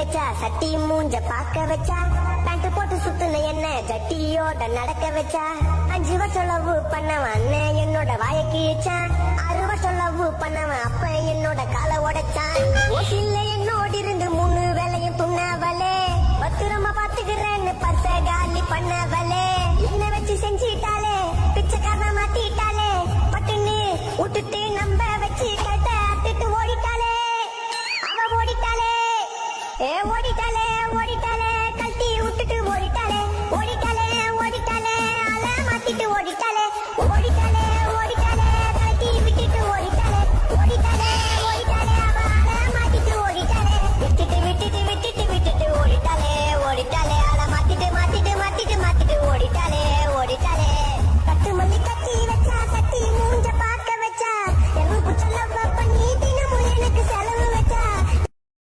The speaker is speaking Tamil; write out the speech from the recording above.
வச்சா சட்டி மூஞ்ச பாக்க வச்சா பேண்ட் போட்டு சுத்துன என்ன ஜட்டியோட நடக்க வச்சா 5 வருஷம் லவ் பண்ணவன் அண்ணன் என்னோட வாய கீழ்ச்சான் 6 வருஷம் லவ் பண்ணவன் அப்ப என்னோட காலை உடைச்சான் ஓசில்ல என்னோட இருந்து 3 வேலையும் துண்ணவளே பத்திரமா பாத்துக்கிறேன்னு பர்ச காலி பண்ணவளே என்ன வச்சு செஞ்சிட்டாலே பிச்சைக்காரன மாத்திட்டாலே பட்டுன்னு விட்டுட்டு நம்ப வச்சு கட்ட அத்துட்டு ஓடிட்டாலே அவ ஓடிட்டாலே ஓடிட்டாலே ஓடிட்டாலே